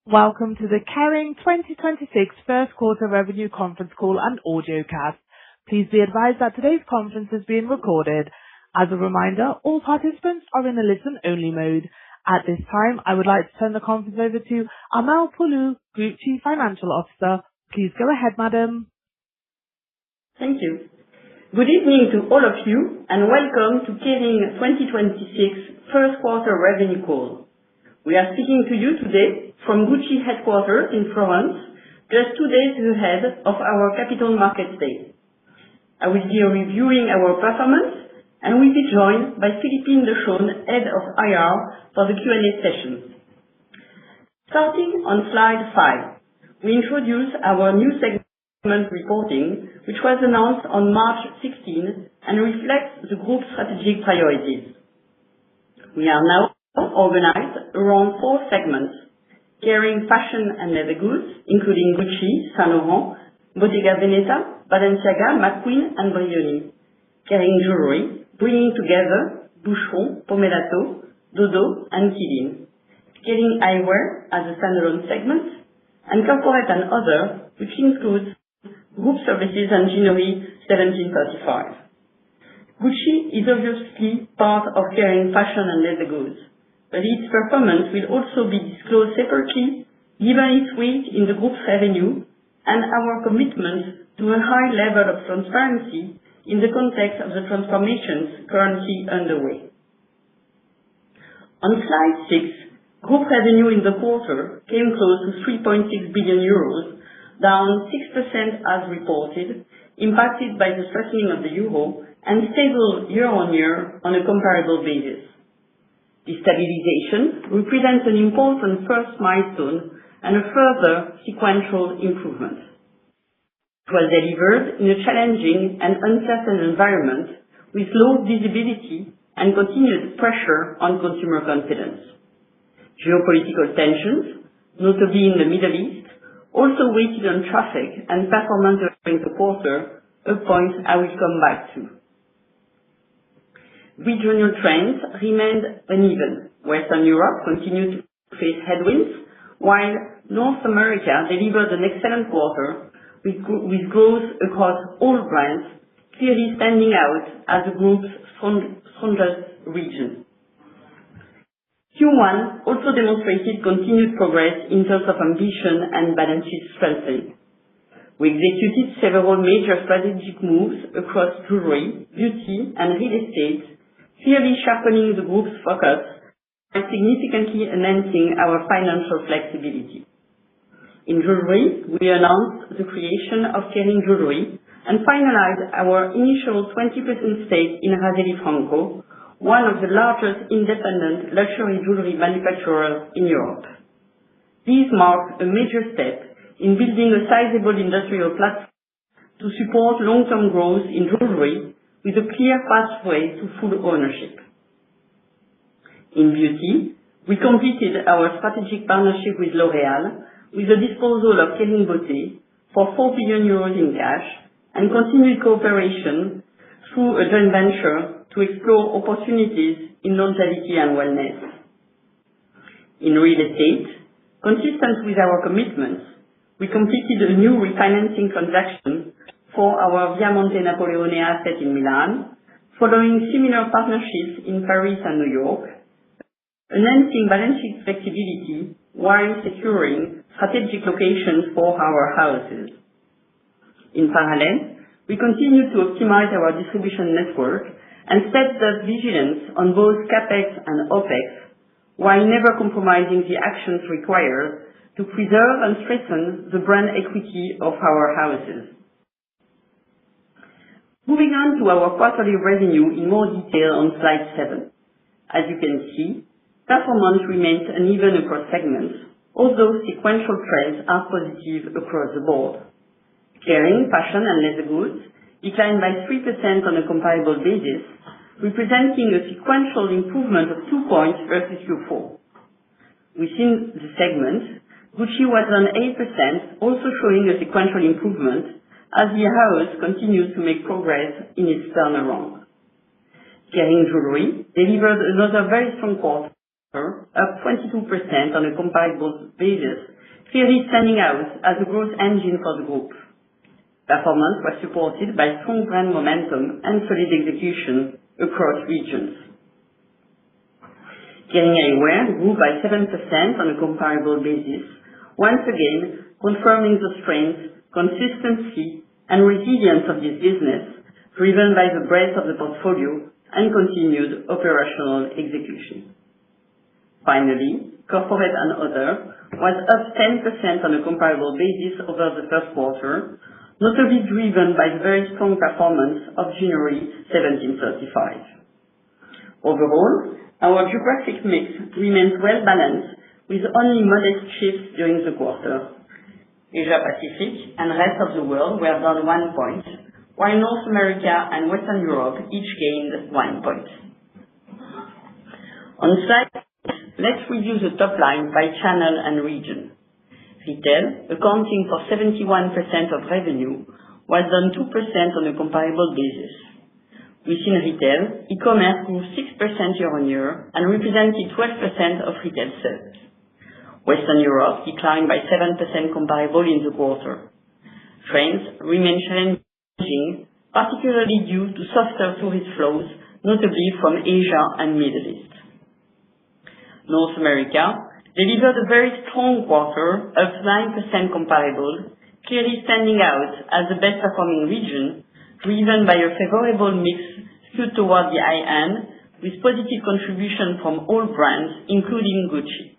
Welcome to the Kering 2026 first quarter revenue conference call and audiocast. Please be advised that today's conference is being recorded. As a reminder, all participants are in a listen-only mode. At this time, I would like to turn the conference over to Armelle Poulou, Group Chief Financial Officer. Please go ahead, madam. Thank you. Good evening to all of you, and welcome to Kering 2026 first quarter revenue call. We are speaking to you today from Gucci headquarters in Florence, just 2 days ahead of our Capital Markets Day. I will be reviewing our performance and will be joined by Philippine Deschaunes, Head of IR, for the Q&A session. Starting on slide 5, we introduce our new segment reporting, which was announced on March 16 and reflects the group's strategic priorities. We are now organized around 4 segments: Kering Fashion and Leather Goods, including Gucci, Saint Laurent, Bottega Veneta, Balenciaga, McQueen, and Brioni; Kering Jewelry, bringing together Boucheron, Pomellato, Dodo, and Kering; Kering Eyewear as a standalone segment; and Corporate and Other, which includes Group Services and Ginnery 1735. Gucci is obviously part of Kering Fashion and Leather Goods, but its performance will also be disclosed separately given its weight in the group's revenue and our commitment to a high level of transparency in the context of the transformations currently underway. On slide 6, group revenue in the quarter came close to 3.6 billion euros, down 6% as reported, impacted by the strengthening of the euro, and stable year-on-year on a comparable basis. This stabilization represents an important first milestone and a further sequential improvement. It was delivered in a challenging and uncertain environment with low visibility and continued pressure on consumer confidence. Geopolitical tensions, notably in the Middle East, also weighted on traffic and performance during the quarter, a point I will come back to. Regional trends remained uneven. Western Europe continued to face headwinds, while North America delivered an excellent quarter with growth across all brands, clearly standing out as the group's strongest region. Q1 also demonstrated continued progress in terms of ambition and balance sheet strengthening. We executed several major strategic moves across jewelry, beauty, and real estate, clearly sharpening the group's focus and significantly enhancing our financial flexibility. In jewelry, we announced the creation of Kering Jewelry and finalized our initial 20% stake in Raselli Franco, one of the largest independent luxury jewelry manufacturers in Europe. These mark a major step in building a sizable industrial platform to support long-term growth in jewelry with a clear pathway to full ownership. In beauty, we completed our strategic partnership with L'Oréal with the disposal of Kering Beauté for 4 billion euros in cash and continued cooperation through a joint venture to explore opportunities in longevity and wellness. In real estate, consistent with our commitments, we completed a new refinancing transaction for our Via Monte Napoleone asset in Milan, following similar partnerships in Paris and New York, enhancing balance sheet flexibility while securing strategic locations for our houses. In parallel, we continue to optimize our distribution network and stepped up vigilance on both CapEx and OpEx, while never compromising the actions required to preserve and strengthen the brand equity of our houses. Moving on to our quarterly revenue in more detail on slide 7. As you can see, performance remains uneven across segments, although sequential trends are positive across the board. Kering Fashion and Leather Goods declined by 3% on a comparable basis, representing a sequential improvement of 2 points versus Q4. Within the segment, Gucci was on 8%, also showing a sequential improvement as the house continues to make progress in its turnaround. Kering Jewelry delivered another very strong quarter, up 22% on a comparable basis, clearly standing out as a growth engine for the group. Performance was supported by strong brand momentum and solid execution across regions. Kering Eyewear grew by 7% on a comparable basis, once again confirming the strength, consistency, and resilience of this business, driven by the breadth of the portfolio and continued operational execution. Finally, corporate and other was up 10% on a comparable basis over the first quarter, notably driven by the very strong performance of January 1735. Overall, our geographic mix remains well balanced, with only modest shifts during the quarter. Asia Pacific and rest of the world were down 1 point, while North America and Western Europe each gained 1 point. On slide 6, let's review the top line by channel and region. Retail, accounting for 71% of revenue, was down 2% on a comparable basis. Within retail, e-commerce grew 6% year-on-year and represented 12% of retail sales. Western Europe declined by 7% comparable in the quarter. Trends remain challenging, particularly due to softer tourist flows, notably from Asia and Middle East. North America delivered a very strong quarter, up 9% comparable, clearly standing out as the best performing region, driven by a favorable mix skewed toward the high end, with positive contribution from all brands, including Gucci.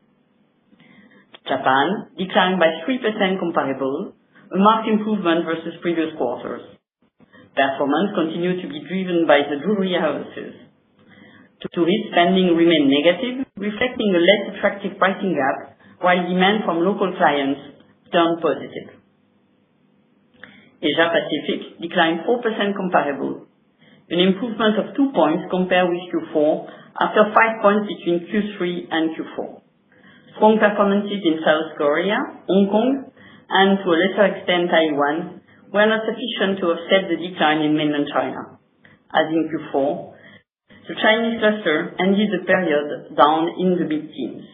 Japan declined by 3% comparable, a marked improvement versus previous quarters. Performance continued to be driven by the jewelry houses. Tourist spending remained negative, reflecting a less attractive pricing gap, while demand from local clients turned positive. Asia Pacific declined 4% comparable, an improvement of 2 points compared with Q4 after 5 points between Q3 and Q4. Strong performances in South Korea, Hong Kong, and to a lesser extent Taiwan were not sufficient to offset the decline in mainland China. As in Q4, the Chinese cluster ended the period down in the mid-teens.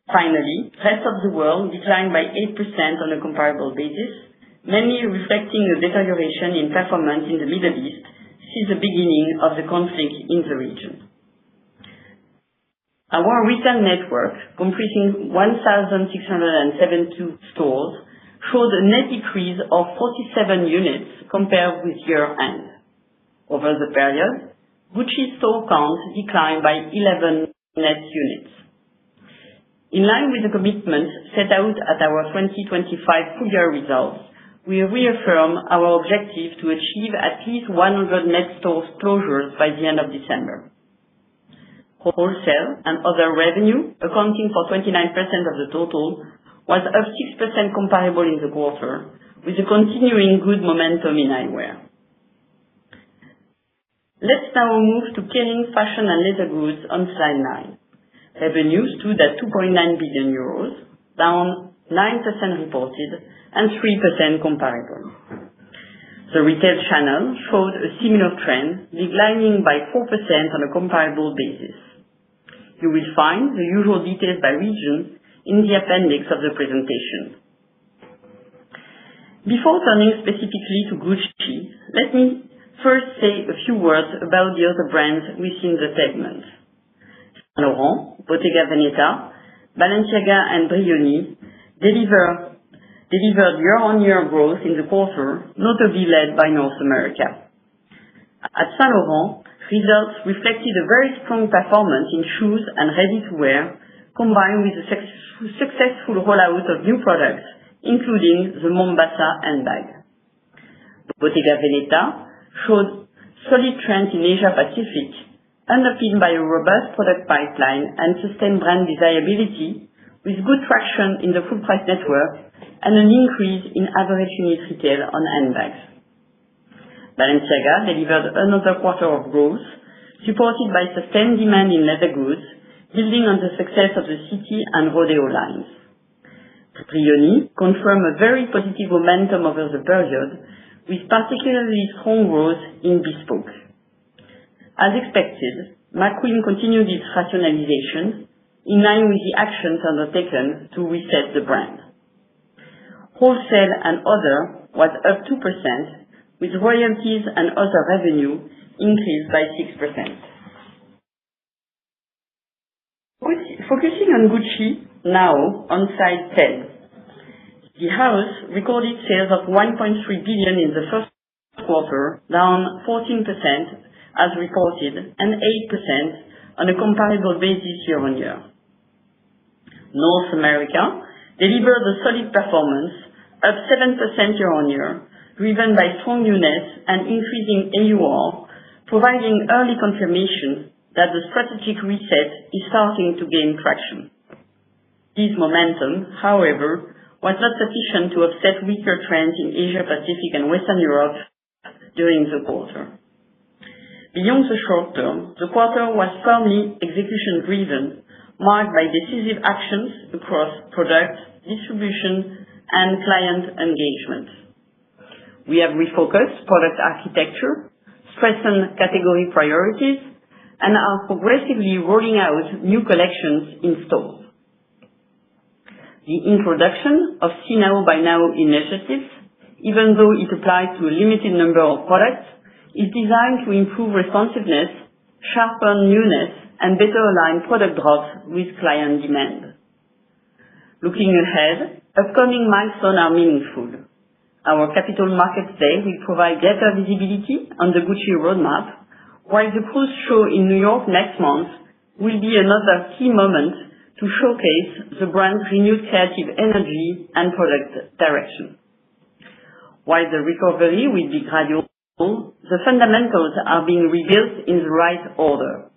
Finally, rest of the world declined by 8% on a comparable basis, mainly reflecting a deterioration in performance in the Middle East since the beginning of the conflict in the region. Our retail network, comprising 1,672 stores, showed a net decrease of 47 units compared with year-end. Over the period, Gucci store count declined by 11 net units. In line with the commitments set out at our 2025 full-year results, we reaffirm our objective to achieve at least 100 net store closures by the end of December. Wholesale and other revenue, accounting for 29% of the total, was up 6% comparable in the quarter, with a continuing good momentum in eyewear. Let's now move to Kering Fashion and Leather Goods on slide 9. Revenue stood at 2.9 billion euros, down 9% reported and 3% comparable. The retail channel showed a similar trend, declining by 4% on a comparable basis. You will find the usual details by region in the appendix of the presentation. Before turning specifically to Gucci, let me first say a few words about the other brands within the segment. Saint Laurent, Bottega Veneta, Balenciaga and Brioni delivered year-on-year growth in the quarter, notably led by North America. At Saint Laurent, results reflected a very strong performance in shoes and ready-to-wear, combined with the successful rollout of new products, including the Mombasa handbag. Bottega Veneta showed solid trends in Asia Pacific, underpinned by a robust product pipeline and sustained brand desirability, with good traction in the full price network and an increase in average unit retail on handbags. Balenciaga delivered another quarter of growth, supported by sustained demand in leather goods, building on the success of the City and Rodeo lines. Brioni confirmed a very positive momentum over the period, with particularly strong growth in bespoke. As expected, McQueen continued its rationalization, in line with the actions undertaken to reset the brand. Wholesale and other was up 2%, with royalties and other revenue increased by 6%. Focusing on Gucci now on slide 10. The house recorded sales of 1.3 billion in the first quarter, down 14% as reported and 8% on a comparable basis year-on-year. North America delivered a solid performance, up 7% year-on-year, driven by strong newness and increasing AUR, providing early confirmation that the strategic reset is starting to gain traction. This momentum, however, was not sufficient to offset weaker trends in Asia Pacific and Western Europe during the quarter. Beyond the short term, the quarter was firmly execution-driven, marked by decisive actions across product, distribution, and client engagement. We have refocused product architecture, strengthened category priorities, and are progressively rolling out new collections in stores. The introduction of See Now, Buy Now initiatives, even though it applies to a limited number of products, is designed to improve responsiveness, sharpen newness, and better align product drops with client demand. Looking ahead, upcoming milestones are meaningful. Our Capital Markets Day will provide greater visibility on the Gucci roadmap, while the cruise show in New York next month will be another key moment to showcase the brand's renewed creative energy and product direction. While the recovery will be gradual, the fundamentals are being rebuilt in the right order.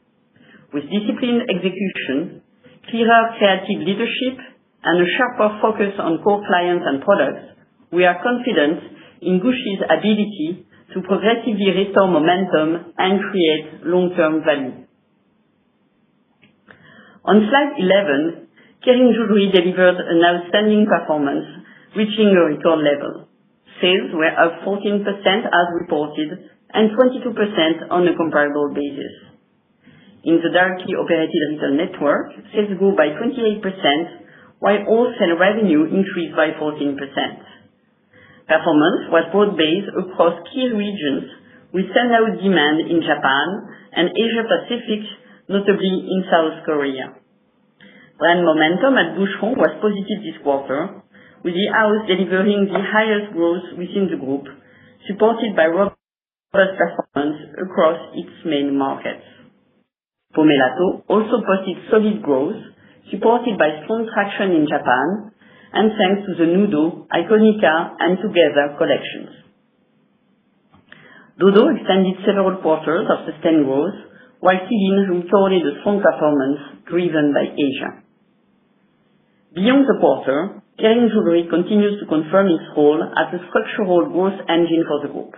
With disciplined execution, clearer creative leadership, and a sharper focus on core clients and products, we are confident in Gucci's ability to progressively restore momentum and create long-term value. On slide 11, Kering Jewelry delivered an outstanding performance, reaching a record level. Sales were up 14% as reported and 22% on a comparable basis. In the directly operated retail network, sales grew by 28%, while wholesale revenue increased by 14%. Performance was broad-based across key regions, with standout demand in Japan and Asia Pacific, notably in South Korea. Brand momentum at Boucheron was positive this quarter, with the house delivering the highest growth within the group, supported by robust performance across its main markets. Pomellato also posted solid growth, supported by strong traction in Japan, and thanks to the Nudo, Iconica, and Together collections. Dodo extended several quarters of sustained growth, while Celine recorded a strong performance driven by Asia. Beyond the quarter, Kering Jewelry continues to confirm its role as a structural growth engine for the group.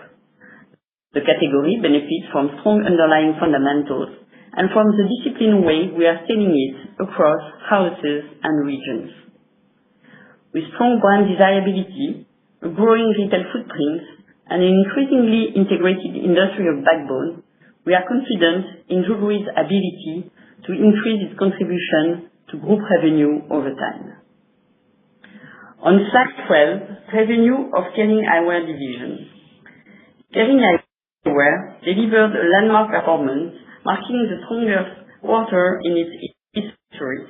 The category benefits from strong underlying fundamentals and from the disciplined way we are scaling it across houses and regions. With strong brand desirability, a growing retail footprint, and an increasingly integrated industrial backbone, we are confident in jewelry's ability to increase its contribution to group revenue over time. On slide 12, revenue of Kering Eyewear division. Kering Eyewear delivered a landmark performance, marking the strongest quarter in its history.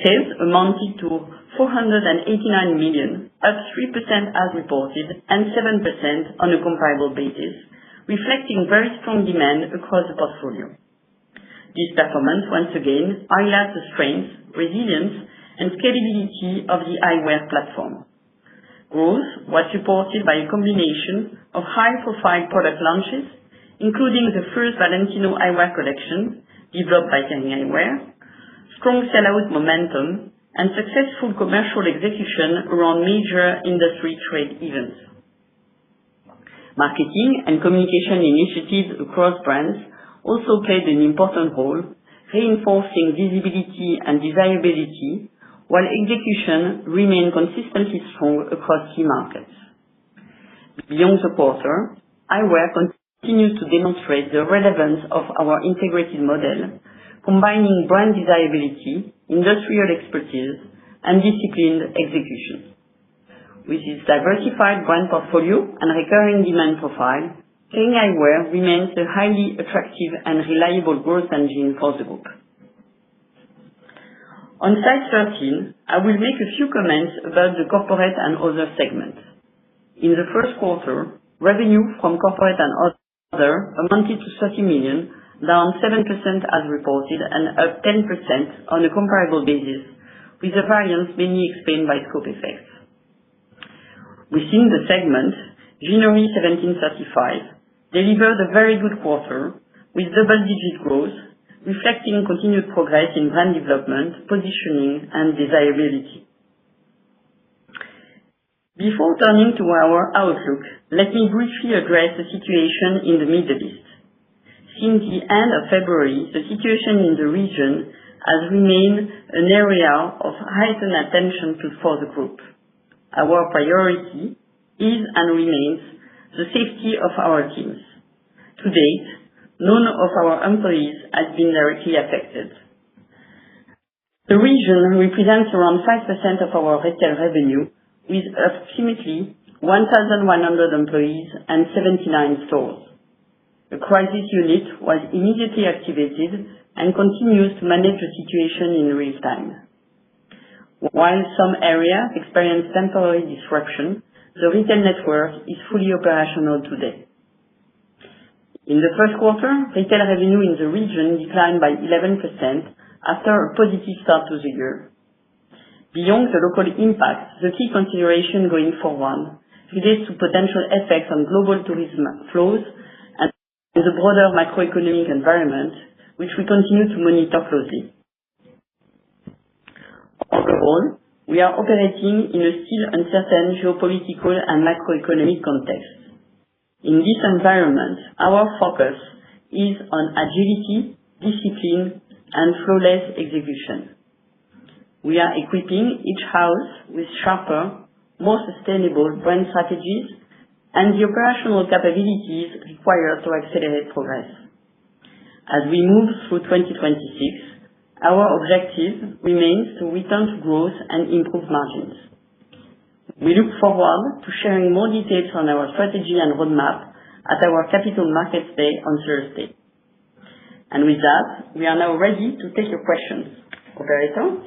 Sales amounted to 489 million, up 3% as reported and 7% on a comparable basis, reflecting very strong demand across the portfolio. This performance once again highlights the strength, resilience, and scalability of the eyewear platform. Growth was supported by a combination of high-profile product launches, including the first Valentino eyewear collection developed by Kering Eyewear, strong sell-out momentum, and successful commercial execution around major industry trade events. Marketing and communication initiatives across brands also played an important role, reinforcing visibility and desirability, while execution remained consistently strong across key markets. Beyond the quarter, eyewear continues to demonstrate the relevance of our integrated model, combining brand desirability, industrial expertise, and disciplined execution. With its diversified brand portfolio and recurring demand profile, Kering Eyewear remains a highly attractive and reliable growth engine for the group. On slide 13, I will make a few comments about the corporate and other segments. In the first quarter, revenue from corporate and other amounted to 30 million, down 7% as reported and up 10% on a comparable basis, with the variance mainly explained by scope effects. Within the segment, Ginori 1735 delivered a very good quarter with double-digit growth, reflecting continued progress in brand development, positioning, and desirability. Before turning to our outlook, let me briefly address the situation in the Middle East. Since the end of February, the situation in the region has remained an area of heightened attention for the group. Our priority is and remains the safety of our teams. To date, none of our employees has been directly affected. The region represents around 5% of our retail revenue, with approximately 1,100 employees and 79 stores. A crisis unit was immediately activated and continues to manage the situation in real time. While some areas experience temporary disruption, the retail network is fully operational today. In the first quarter, retail revenue in the region declined by 11% after a positive start to the year. Beyond the local impact, the key consideration going forward relates to potential effects on global tourism flows and the broader macroeconomic environment, which we continue to monitor closely. Overall, we are operating in a still uncertain geopolitical and macroeconomic context. In this environment, our focus is on agility, discipline, and flawless execution. We are equipping each house with sharper, more sustainable brand strategies and the operational capabilities required to accelerate progress. As we move through 2026, our objective remains to return to growth and improve margins. We look forward to sharing more details on our strategy and roadmap at our Capital Markets Day on Thursday. And with that, we are now ready to take your questions. Operator?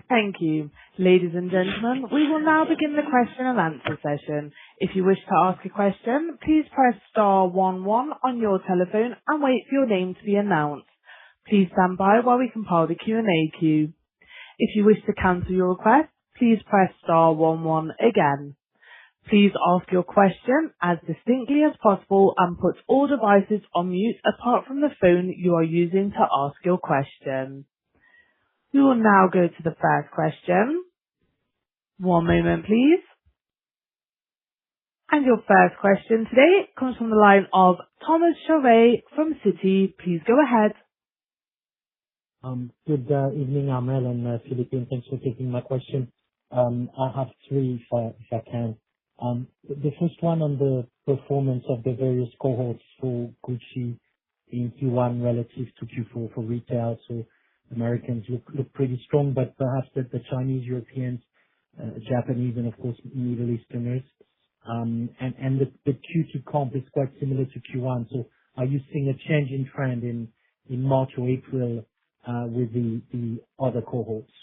Thank you. Ladies and gentlemen, we will now begin the question and answer session. If you wish to ask a question, please press star 11 on your telephone and wait for your name to be announced. Please stand by while we compile the Q&A queue. If you wish to cancel your request, please press star 11 again. Please ask your question as distinctly as possible and put all devices on mute apart from the phone you are using to ask your question. We will now go to the first question. One moment, please. And your first question today comes from the line of Thomas Chauvet from Citi. Please go ahead. Good evening, Armelle and Philippe. Thanks for taking my question. I have three if I can. The first one on the performance of the various cohorts for Gucci in Q1 relative to Q4 for retail. So Americans look pretty strong, but perhaps the Chinese, Europeans, Japanese, and of course Middle Easterners. And the Q2 comp is quite similar to Q1. So are you seeing a change in trend in March or April with the other cohorts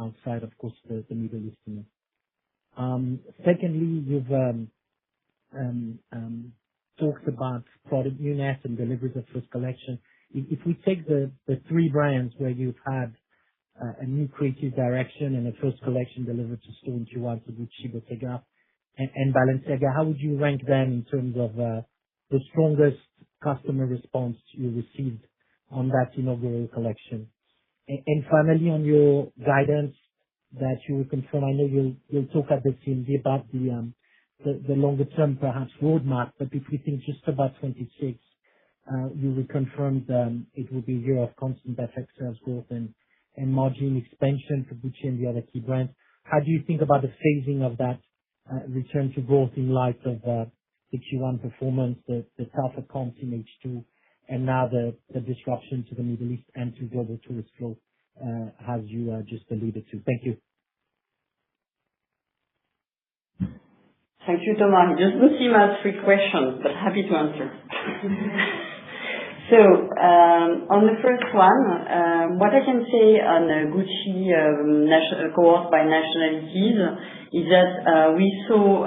outside, of course, the Middle Easterners? Secondly, you've talked about product newness and deliveries of first collection. If we take the three brands where you've had a new creative direction and a first collection delivered to store in Q1, so Gucci, Bottega, and Balenciaga, how would you rank them in terms of the strongest customer response you received on that inaugural collection? And finally, on your guidance that you will confirm, I know you'll talk at the CMD about the longer term, perhaps roadmap, but if we think just about 26, you reconfirmed it will be a year of constant FX sales growth and margin expansion for Gucci and the other key brands. How do you think about the phasing of that return to growth in light of the Q1 performance, the tougher comps in H2, and now the disruption to the Middle East and to global tourist flow as you just alluded to. Thank you. Thank you, Thomas. It doesn't seem as 3 questions, but happy to answer. So, on the first one, what I can say on Gucci cohort by nationalities is that we saw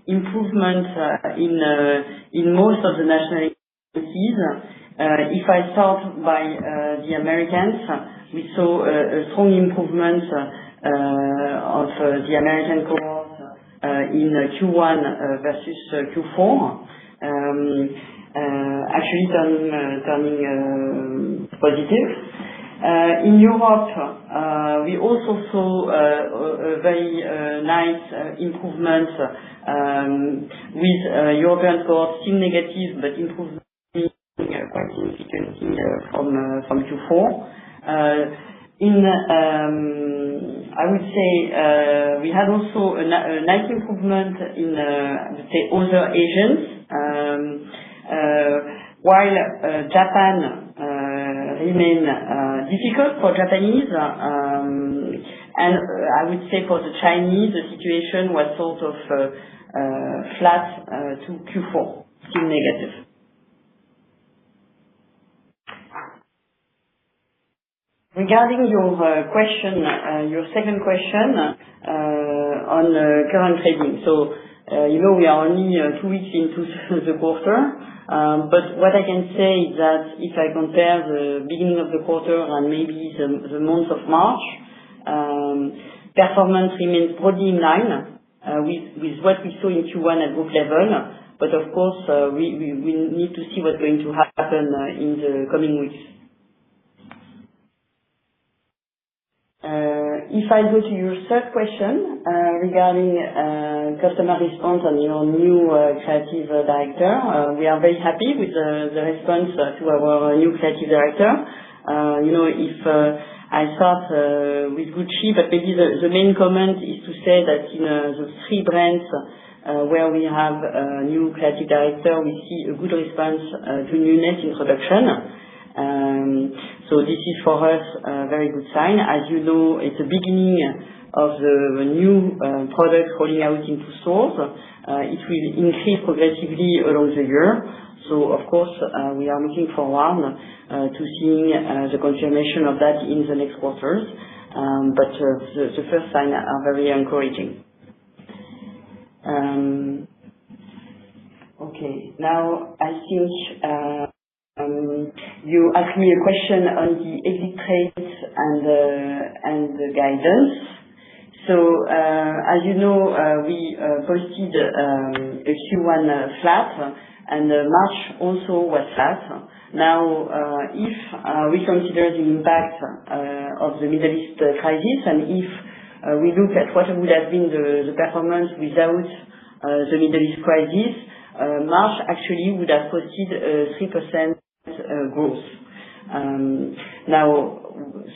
improvement in most of the nationalities. If I start by the Americans, we saw a strong improvement of the American cohort in Q1 versus Q4. Actually turning positive. In Europe, we also saw a very nice improvement with European cohort still negative, but improvement quite significantly from Q4. I would say we had also a nice improvement in I would say other Asians. While Japan remain difficult for Japanese, and I would say for the Chinese, the situation was sort of flat to Q4, still negative. Regarding your question, your second question on current trading. So, we are only 2 weeks into the quarter, but what I can say is that if I compare the beginning of the quarter and maybe the month of March, performance remains broadly in line with what we saw in Q1 at group level. But of course, we need to see what's going to happen in the coming weeks. If I go to your third question regarding customer response and your new creative director, we are very happy with the response to our new creative director. If I start with Gucci, but maybe the main comment is to say that in the 3 brands where we have a new creative director, we see a good response to newness introduction. So this is for us a very good sign. As you know, it's the beginning of the new product rolling out into stores. It will increase progressively along the year. So of course, we are looking forward to seeing the confirmation of that in the next quarters. But the first signs are very encouraging. Okay, now I think you asked me a question on the exit rates and the guidance. So, as you know, we posted a Q1 flat, and March also was flat. Now, if we consider the impact of the Middle East crisis, and if we look at what would have been the performance without the Middle East crisis, March actually would have posted 3% growth. Now,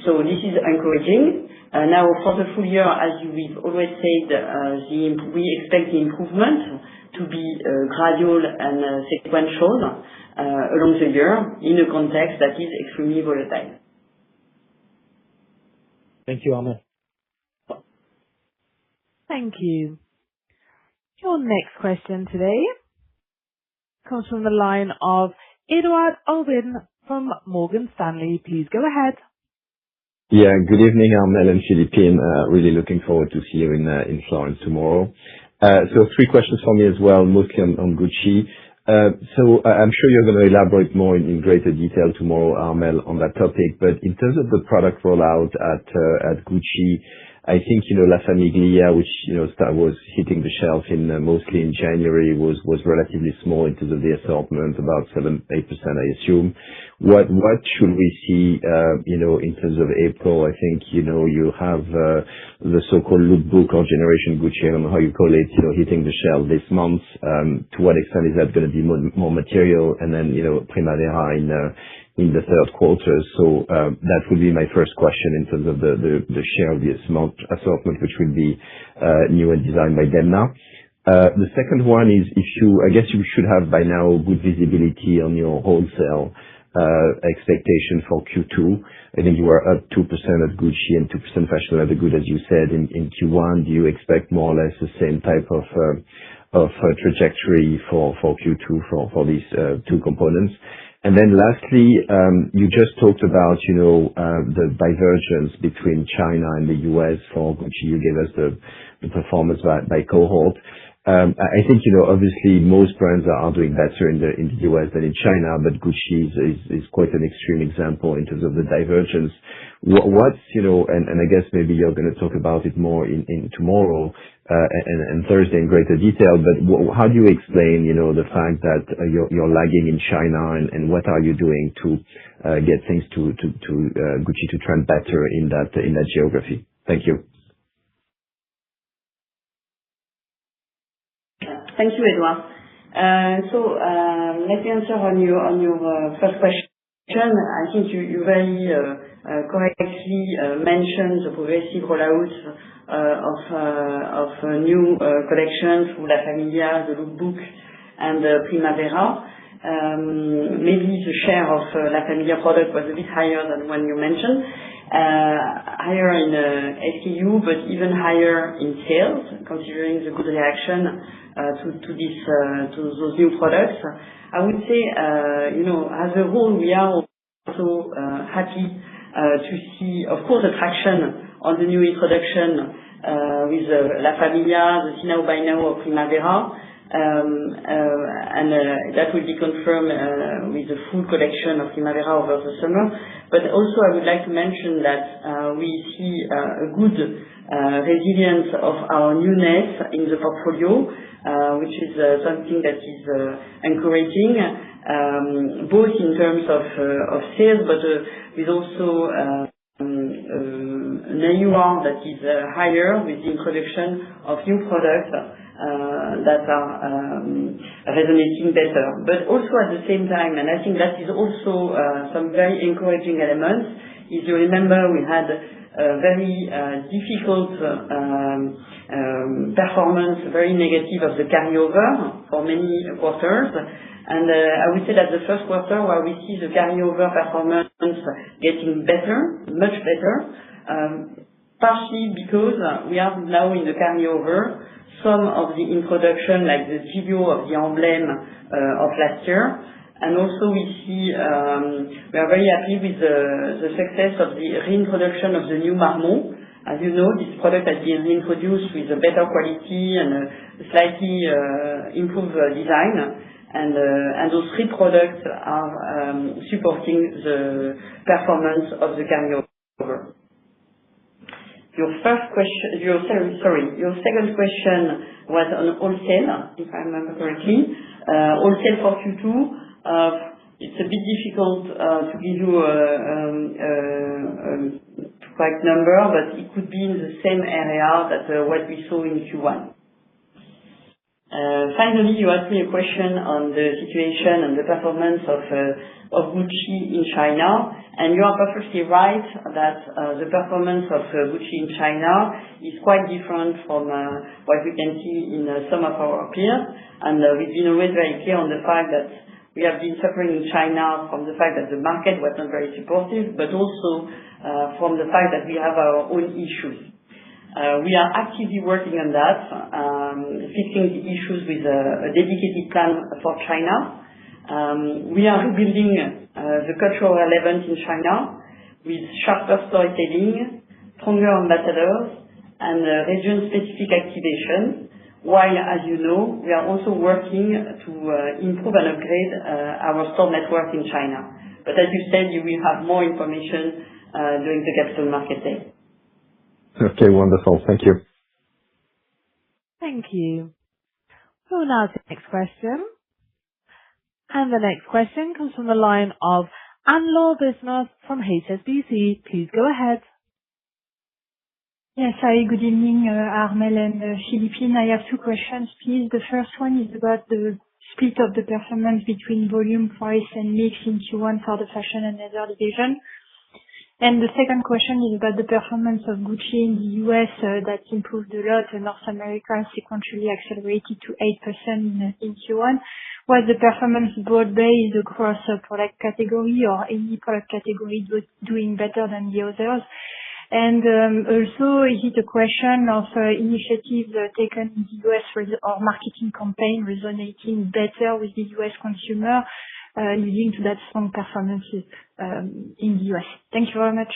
so this is encouraging. Now, for the full year, as we've always said, we expect the improvement to be gradual and sequential along the year in a context that is extremely volatile. Thank you, Armelle. Thank you. Your next question today comes from the line of Edouard Aubin from Morgan Stanley. Please go ahead. Yeah, good evening, Armelle and Philippine. Really looking forward to see you in Florence tomorrow. So 3 questions for me as well, mostly on Gucci. So I'm sure you're going to elaborate more in greater detail tomorrow, Armelle, on that topic. But in terms of the product rollout at Gucci, I think, La Famiglia, which, was hitting the shelf mostly in January, was relatively small in terms of the assortment, about 7-8%, I assume. What should we see, in terms of April? I think, you have the so-called lookbook or Generation Gucci, I don't know how you call it, hitting the shelf this month. To what extent is that going to be more material? And then, Primavera in the third quarter. So that would be my first question in terms of the share of the assortment, which will be new and designed by Demna. The second one is I guess you should have by now good visibility on your wholesale expectation for Q2. I think you were up 2% at Gucci and 2% Fashion Leather Goods, as you said, in Q1. Do you expect more or less the same type of trajectory for Q2 for these two components? And then lastly, you just talked about, the divergence between China and the U.S. for Gucci. You gave us the performance by cohort. I think, obviously most brands are doing better in the U.S. than in China, but Gucci is quite an extreme example in terms of the divergence. What's, and I guess maybe you're going to talk about it more in tomorrow, and Thursday in greater detail, but how do you explain, the fact that you're lagging in China, and what are you doing to get things to Gucci to trend better in that geography? Thank you. Thank you, Edouard. Let me answer on your first question. I think you very correctly mentioned the progressive rollout of new collections for La Famiglia, the Lookbook, and Primavera. Maybe the share of La Famiglia product was a bit higher than when you mentioned, higher in SKU, but even higher in sales, considering the good reaction to those new products. I would say, as a whole, we are also happy to see, of course, the traction on the new introduction with La Famiglia, the See Now Buy Now of Primavera, and that will be confirmed with the full collection of Primavera over the summer. But also, I would like to mention that we see a good resilience of our newness in the portfolio, which is something that is encouraging, both in terms of sales, but with also an AUR that is higher with the introduction of new products that are resonating better. But also at the same time, and I think that is also some very encouraging elements, is you remember we had a very difficult performance, very negative of the carryover for many quarters. And I would say that the first quarter where we see the carryover performance getting better, much better, partially because we are now in the carryover some of the introduction, like the video of the emblem of last year. And also we see, we are very happy with the success of the reintroduction of the new Marmont. As you know, this product has been reintroduced with a better quality and a slightly improved design. And those three products are supporting the performance of the carryover. Your second question was on wholesale, if I remember correctly. Wholesale for Q2, it's a bit difficult to give you a correct number, but it could be in the same area that what we saw in Q1. Finally, you asked me a question on the situation and the performance of Gucci in China, and you are perfectly right that the performance of Gucci in China is quite different from what we can see in some of our peers. And we've been always very clear on the fact that we have been suffering in China from the fact that the market was not very supportive, but also from the fact that we have our own issues. We are actively working on that, fixing the issues with a dedicated plan for China. We are rebuilding the cultural relevance in China with sharper storytelling, stronger ambassadors, and region-specific activation, while, as you know, we are also working to improve and upgrade our store network in China. But as you said, you will have more information during the Capital Market Day. Okay, wonderful. Thank you. Thank you. We'll now take the next question. And the next question comes from the line of Anne-Laure Bismuth from HSBC. Please go ahead. Yes, hi, good evening, Armelle and Philippine. I have two questions, please. The first one is about the split of the performance between volume, price, and mix in Q1 for the fashion and leather division. And the second question is about the performance of Gucci in the U.S. That improved a lot. North America sequentially accelerated to 8% in Q1. Was the performance broad-based across a product category or any product category doing better than the others? And also, is it a question of initiatives taken in the U.S. or marketing campaign resonating better with the U.S. consumer, leading to that strong performance in the U.S.? Thank you very much.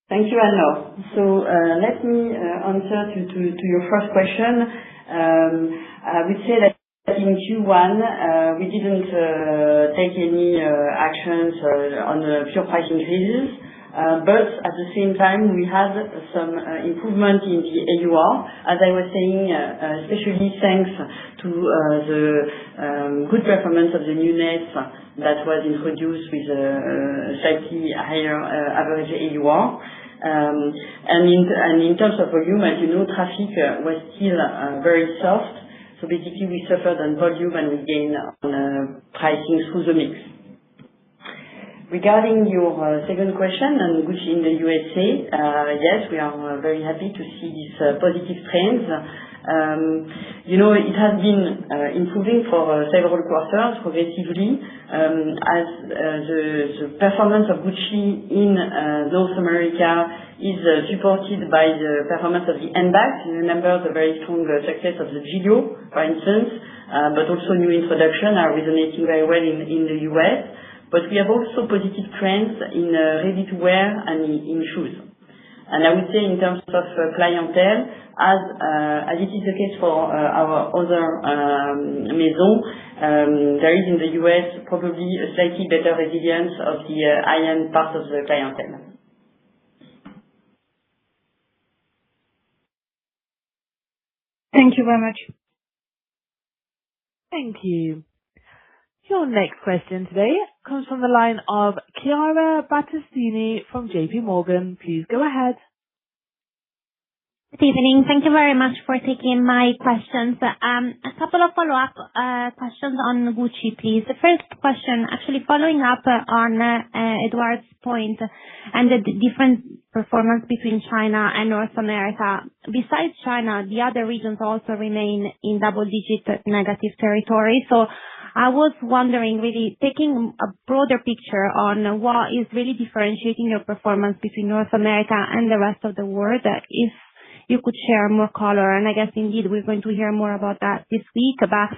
Thank you, Anne-Laure. So let me answer to your first question. I would say that in Q1, we didn't take any actions on the pure price increases, but at the same time, we had some improvement in the AUR, as I was saying, especially thanks to the good performance of the newness that was introduced with a slightly higher average AUR. And in terms of volume, as you know, traffic was still very soft. So basically, we suffered on volume and we gained on pricing through the mix. Regarding your second question on Gucci in the USA, yes, we are very happy to see these positive trends. It has been improving for several quarters progressively, as the performance of Gucci in North America is supported by the performance of the handbags. You remember the very strong success of the Giglio, for instance, but also new introduction are resonating very well in the US. But we have also positive trends in ready-to-wear and in shoes. And I would say in terms of clientele, as it is the case for our other maison, there is in the US probably a slightly better resilience of the high-end part of the clientele. Thank you very much. Thank you. Your next question today comes from the line of Chiara Battistini from JP Morgan. Please go ahead. Good evening. Thank you very much for taking my questions. A couple of follow-up questions on Gucci, please. The first question, actually following up on Edouard's point and the different performance between China and North America. Besides China, the other regions also remain in double-digit negative territory. So I was wondering, really taking a broader picture on what is really differentiating your performance between North America and the rest of the world, if you could share more color. And I guess indeed we're going to hear more about that this week. But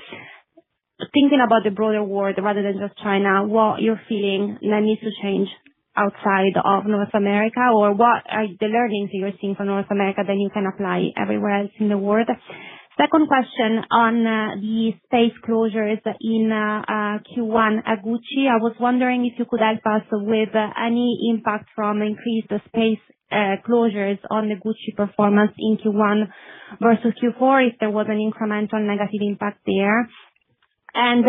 thinking about the broader world rather than just China, what you're feeling that needs to change outside of North America, or what are the learnings that you're seeing from North America that you can apply everywhere else in the world? Second question on the space closures in Q1 at Gucci. I was wondering if you could help us with any impact from increased space closures on the Gucci performance in Q1 versus Q4, if there was an incremental negative impact there. And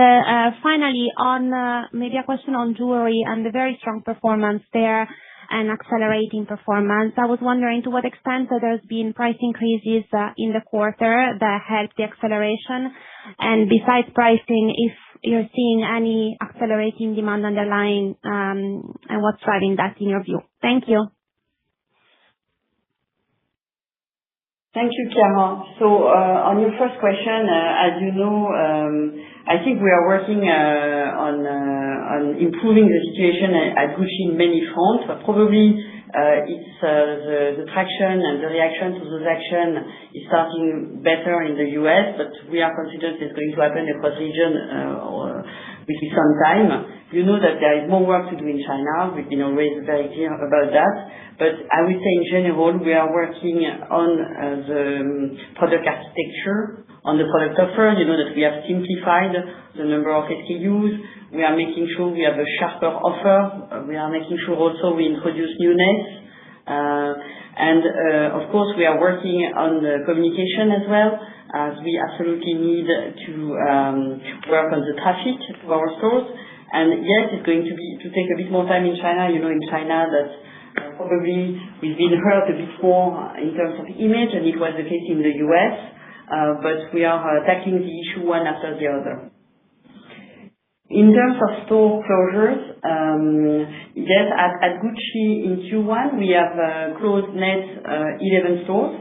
finally, on maybe a question on jewelry and the very strong performance there and accelerating performance. I was wondering to what extent there's been price increases in the quarter that helped the acceleration. And besides pricing, if you're seeing any accelerating demand underlying, and what's driving that in your view. Thank you. Thank you, Chiara. So on your first question, as you know, I think we are working on improving the situation at Gucci in many fronts. But probably it's the traction and the reaction to those actions is starting better in the US, but we are confident it's going to happen across region with some time. You know that there is more work to do in China. We've been always very clear about that. But I would say in general, we are working on the product architecture, on the product offer. You know that we have simplified the number of SKUs. We are making sure we have a sharper offer. We are making sure also we introduce newness. And of course, we are working on the communication as well, as we absolutely need to work on the traffic to our stores. And yes, it's going to take a bit more time in China. You know, in China that probably we've been hurt a bit more in terms of image, and it was the case in the US. But we are tackling the issue one after the other. In terms of store closures, yes, at Gucci in Q1, we have closed net 11 stores.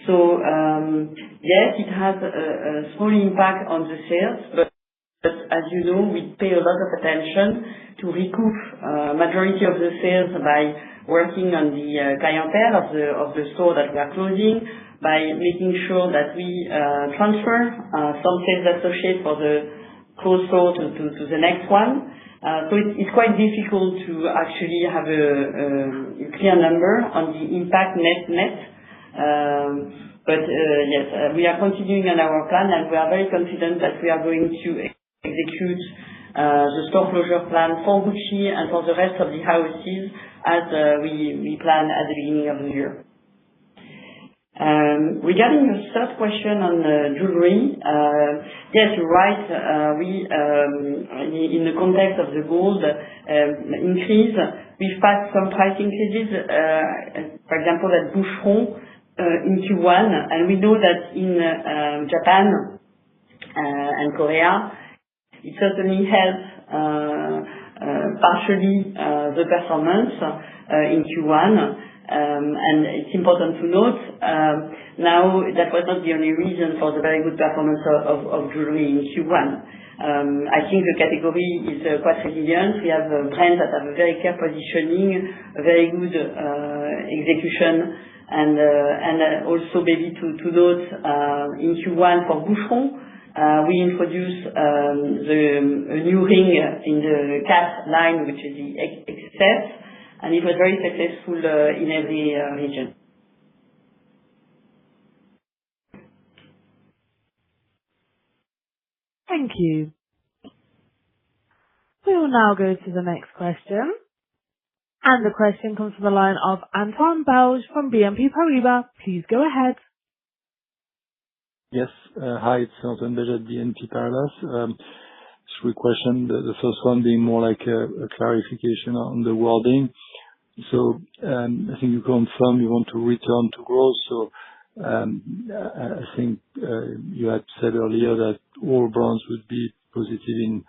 So, yes, it has a small impact on the sales, but as you know, we pay a lot of attention to recoup majority of the sales by working on the clientele of the store that we are closing, by making sure that we transfer some sales associates for the closed store to the next one. So it's quite difficult to actually have a clear number on the impact net. But yes, we are continuing on our plan, and we are very confident that we are going to execute the store closure plan for Gucci and for the rest of the houses as we planned at the beginning of the year. Regarding your third question on jewelry, yes, you're right. We, in the context of the gold increase, we've passed some price increases, for example, at Boucheron in Q1, and we know that in Japan and Korea, it certainly helped partially the performance in Q1. And it's important to note, now that was not the only reason for the very good performance of jewelry in Q1. I think the category is quite resilient. We have brands that have a very clear positioning, a very good execution, and also maybe to note, in Q1 for Boucheron, we introduced a new ring in the cat line, which is the XS, and it was very successful in every region. Thank you. We will now go to the next question. And the question comes from the line of Antoine Belge from BNP Paribas. Please go ahead. Yes. Hi, it's Antoine Belge at BNP Paribas. 3 questions. The first one being more like a clarification on the wording. So, I think you confirm you want to return to growth. So, I think you had said earlier that all brands would be positive in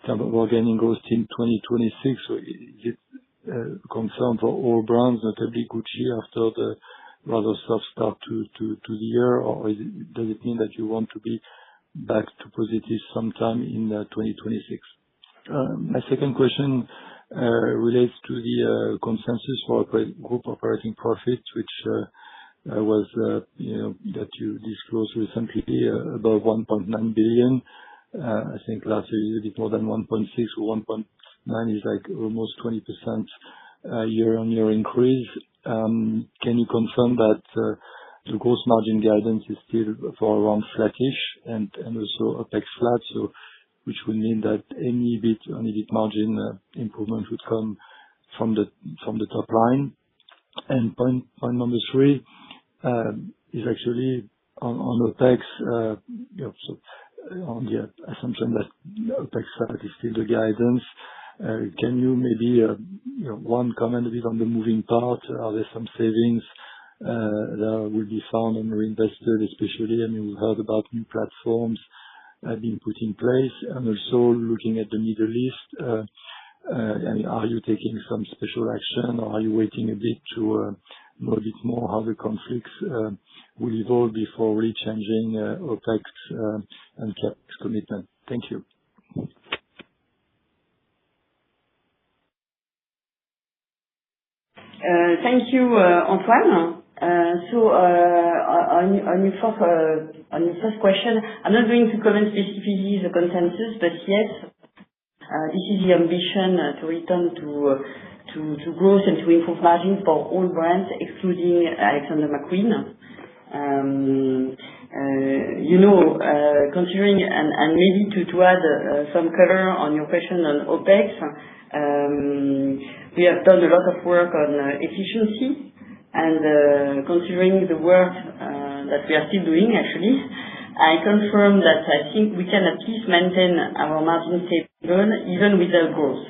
terms of organic growth in 2026. So is it confirmed for all brands, notably Gucci, after the rather soft start to the year, or does it mean that you want to be back to positive sometime in 2026? My second question relates to the consensus for group operating profit, which was that you disclosed recently above 1.9 billion. I think last year a bit more than 1.6 or 1.9 is like almost 20% year-on-year increase. Can you confirm that the gross margin guidance is still for around flattish and also OpEx flat, so which would mean that any EBIT margin improvement would come from the top line? And point number 3 is actually on OpEx, so on the assumption that OpEx flat is still the guidance. Can you maybe one comment a bit on the moving part? Are there some savings that will be found and reinvested, especially? I mean, we heard about new platforms being put in place, and also looking at the Middle East. I mean, are you taking some special action, or are you waiting a bit to know a bit more how the conflicts will evolve before really changing OpEx and CapEx commitment? Thank you. Thank you, Antoine. So, on your first question, I'm not going to comment specifically the consensus, but yes, this is the ambition to return to growth and to improve margins for all brands, excluding Alexander McQueen. Considering and maybe to add some color on your question on OpEx, we have done a lot of work on efficiency, and considering the work that we are still doing, actually, I confirm that I think we can at least maintain our margin stable even without growth.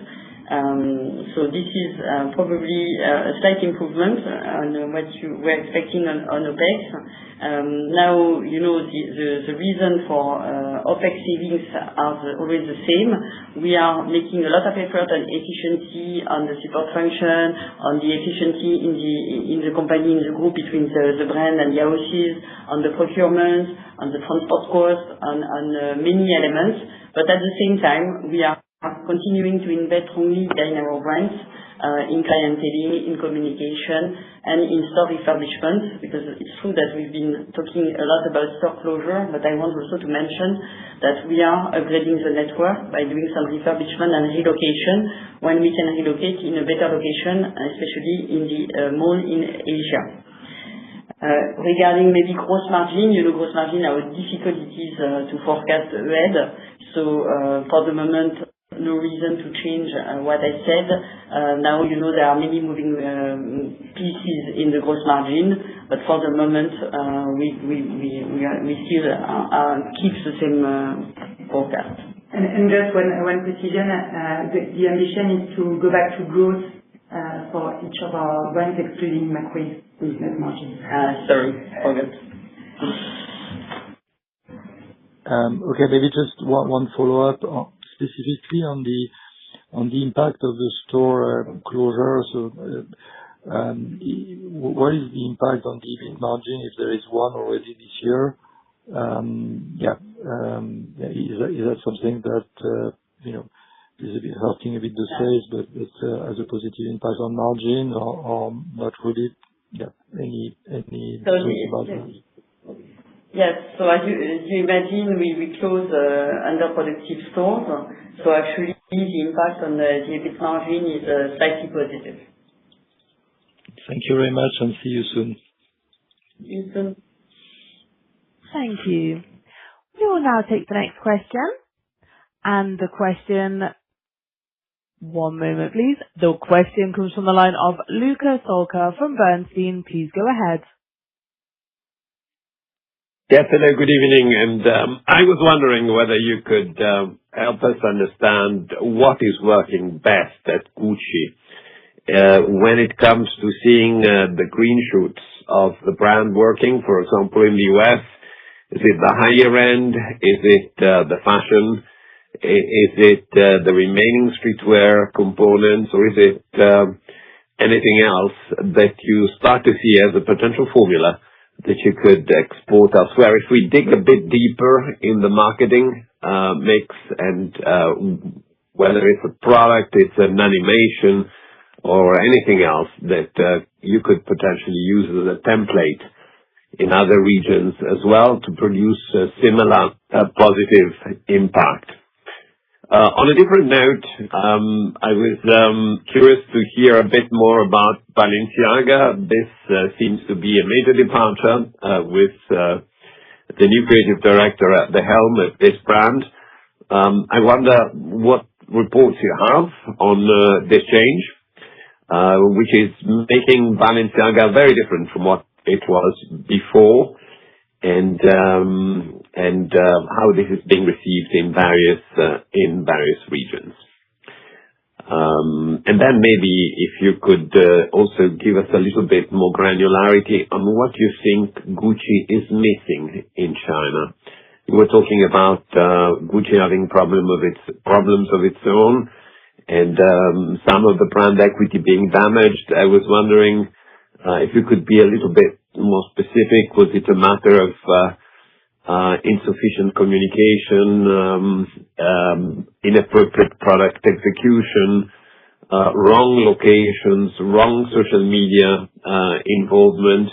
This is probably a slight improvement on what you were expecting on OpEx. Now, the reason for OpEx savings are always the same. We are making a lot of effort on efficiency, on the support function, on the efficiency in the company, in the group, between the brand and the houses, on the procurement, on the transport cost, on many elements. But at the same time, we are continuing to invest strongly in our brands, in clienteling, in communication, and in store refurbishment, because it's true that we've been talking a lot about store closure, but I want also to mention that we are upgrading the network by doing some refurbishment and relocation when we can relocate in a better location, especially in the mall in Asia. Regarding maybe gross margin, gross margin, our difficulties to forecast ahead. For the moment, no reason to change what I said. Now, there are many moving pieces in the gross margin, but for the moment, we still keep the same forecast. And just one precision, the ambition is to go back to growth for each of our brands, excluding McQueen net margin. Sorry, forgot. Okay, maybe just one follow-up specifically on the impact of the store closure. What is the impact on the EBIT margin, if there is one already this year? Is that something that is a bit hurting a bit the sales, but it has a positive impact on margin, or not really? Any thoughts about that? Yes. As you imagine, we close underproductive stores. Actually, the impact on the EBIT margin is slightly positive. Thank you very much, and see you soon. See you soon. Thank you. We will now take the next question. And the question, one moment please. The question comes from the line of Luca Solca from Bernstein. Please go ahead. Yes, hello, good evening. And I was wondering whether you could help us understand what is working best at Gucci when it comes to seeing the green shoots of the brand working, for example, in the US. Is it the higher end? Is it the fashion? Is it the remaining streetwear components, or is it anything else that you start to see as a potential formula that you could export elsewhere? If we dig a bit deeper in the marketing mix and whether it's a product, it's an animation, or anything else that you could potentially use as a template in other regions as well to produce a similar positive impact. On a different note, I was curious to hear a bit more about Balenciaga. This seems to be a major departure with the new creative director at the helm of this brand. I wonder what reports you have on this change, which is making Balenciaga very different from what it was before, and how this is being received in various regions. And then maybe if you could also give us a little bit more granularity on what you think Gucci is missing in China. You were talking about Gucci having problems of its own, and some of the brand equity being damaged. I was wondering if you could be a little bit more specific. Was it a matter of insufficient communication, inappropriate product execution, wrong locations, wrong social media involvement?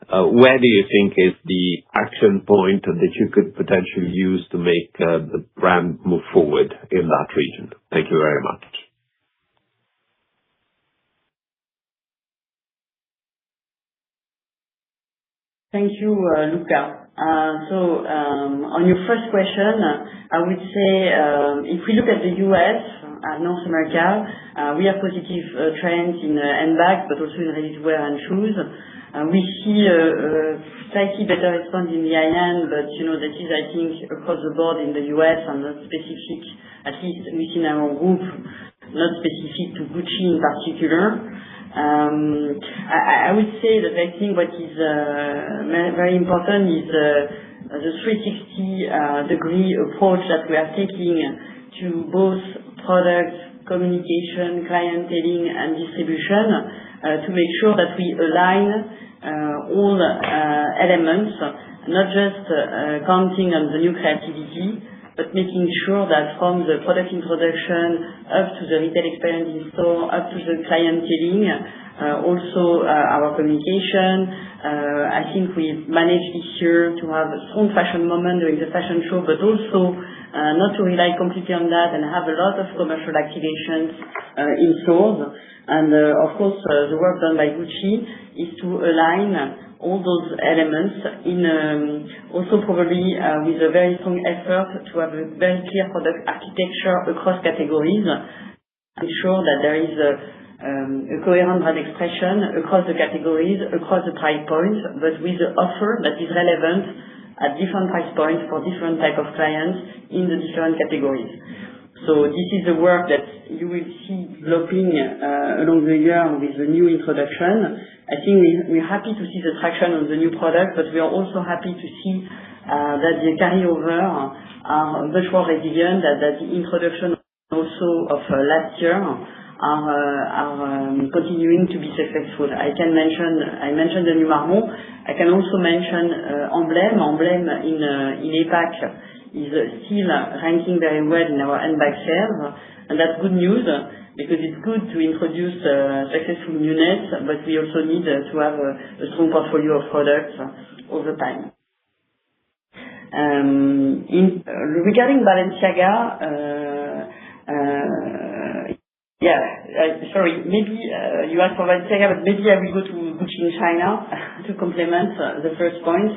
Where do you think is the action point that you could potentially use to make the brand move forward in that region? Thank you very much. Thank you, Luca. On your first question, I would say if we look at the US, North America, we have positive trends in handbags, but also in ready-to-wear and shoes. We see a slightly better response in the high-end, but that is, I think, across the board in the US and not specific, at least within our group. not specific to Gucci in particular. I would say that I think what is very important is the 360-degree approach that we are taking to both product, communication, clienteling, and distribution to make sure that we align all elements, not just counting on the new creativity, but making sure that from the product introduction up to the retail experience in store, up to the clienteling, also our communication. I think we've managed this year to have a strong fashion moment during the fashion show, but also not to rely completely on that and have a lot of commercial activations in stores. And of course, the work done by Gucci is to align all those elements in also probably with a very strong effort to have a very clear product architecture across categories, ensure that there is a coherent brand expression across the categories, across the price points, but with the offer that is relevant at different price points for different type of clients in the different categories. So this is the work that you will see developing along the year with the new introduction. I think we're happy to see the traction on the new product, but we are also happy to see that the carryover are much more resilient, that the introduction also of last year are continuing to be successful. I mentioned the new Marmont. I can also mention Emblème. Emblème in APAC is still ranking very well in our handbag sales, and that's good news because it's good to introduce successful newness, but we also need to have a strong portfolio of products over time. Regarding Balenciaga, sorry, maybe you asked for Balenciaga, but maybe I will go to Gucci in China to complement the first point.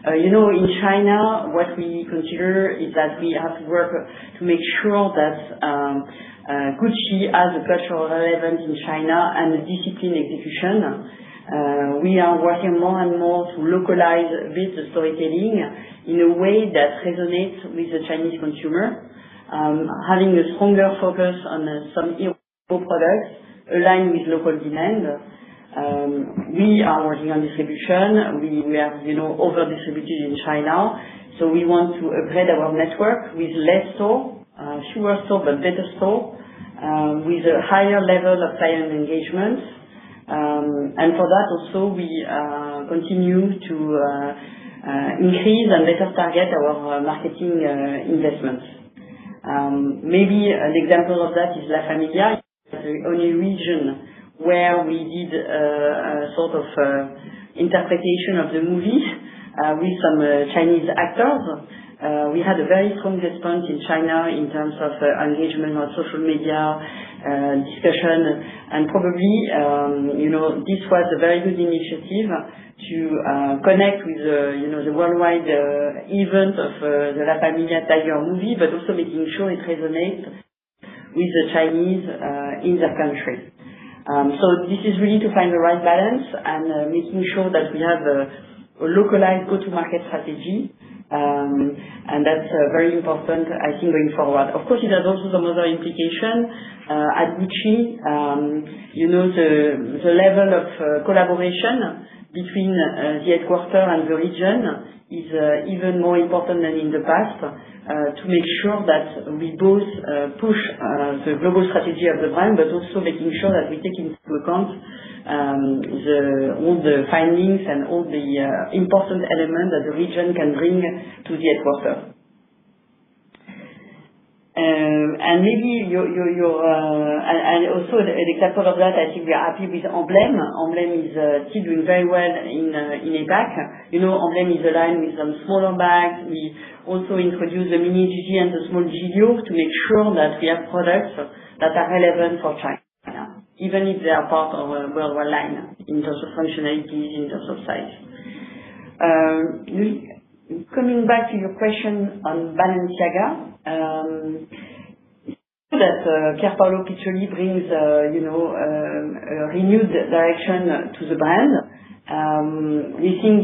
In China, what we consider is that we have to work to make sure that Gucci has a cultural relevance in China and a disciplined execution. We are working more and more to localize a bit the storytelling in a way that resonates with the Chinese consumer, having a stronger focus on some hero products aligned with local demand. We are working on distribution. We are, over-distributed in China, so we want to upgrade our network with less store, fewer store, but better store, with a higher level of client engagement. And for that also, we continue to increase and better target our marketing investments. Maybe an example of that is La Famiglia, the only region where we did a sort of interpretation of the movie with some Chinese actors. We had a very strong response in China in terms of engagement on social media, discussion, and probably, this was a very good initiative to connect with the worldwide event of the La Famiglia Tiger movie, but also making sure it resonates with the Chinese in their country. So this is really to find the right balance and making sure that we have a localized go-to-market strategy. And that's very important, I think, going forward. Of course, it has also some other implication. At Gucci, the level of collaboration between the headquarters and the region is even more important than in the past, to make sure that we both push the global strategy of the brand, but also making sure that we take into account all the findings and all the important elements that the region can bring to the headquarters. And maybe and also an example of that, I think we are happy with Emblème. Emblème is still doing very well in APAC. Emblème is aligned with some smaller bags. We also introduced the mini Gigi and the small Giglio to make sure that we have products that are relevant for China, even if they are part of a worldwide line in terms of functionalities, in terms of size. Coming back to your question on Balenciaga, that Pierpaolo Piccioli brings, a renewed direction to the brand. We think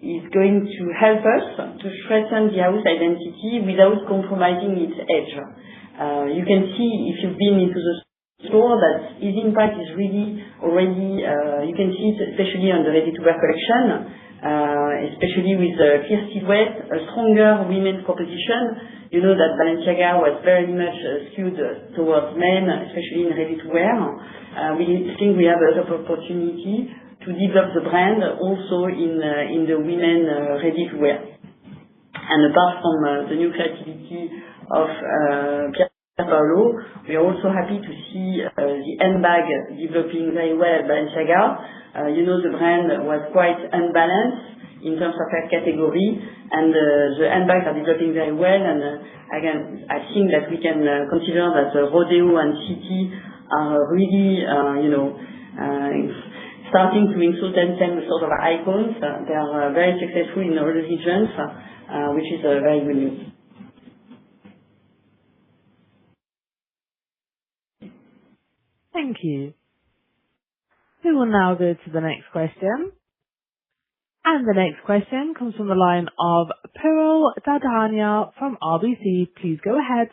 it's going to help us to strengthen the house identity without compromising its edge. You can see if you've been into the store that his impact is really already, you can see it especially on the ready-to-wear collection, especially with clear silhouette, a stronger women's proposition. You know that Balenciaga was very much skewed towards men, especially in ready-to-wear. We think we have a lot of opportunity to develop the brand also in the women ready-to-wear. And apart from the new creativity of Pierre Paolo, we are also happy to see the handbag developing very well at Balenciaga. You know, the brand was quite unbalanced in terms of her category, and the handbags are developing very well. And again, I think that we can consider that Rodeo and City are really, starting to insult themselves sort of icons. They are very successful in all regions, which is very good news. Thank you. We will now go to the next question. And the next question comes from the line of Piral Dadhania from RBC. Please go ahead.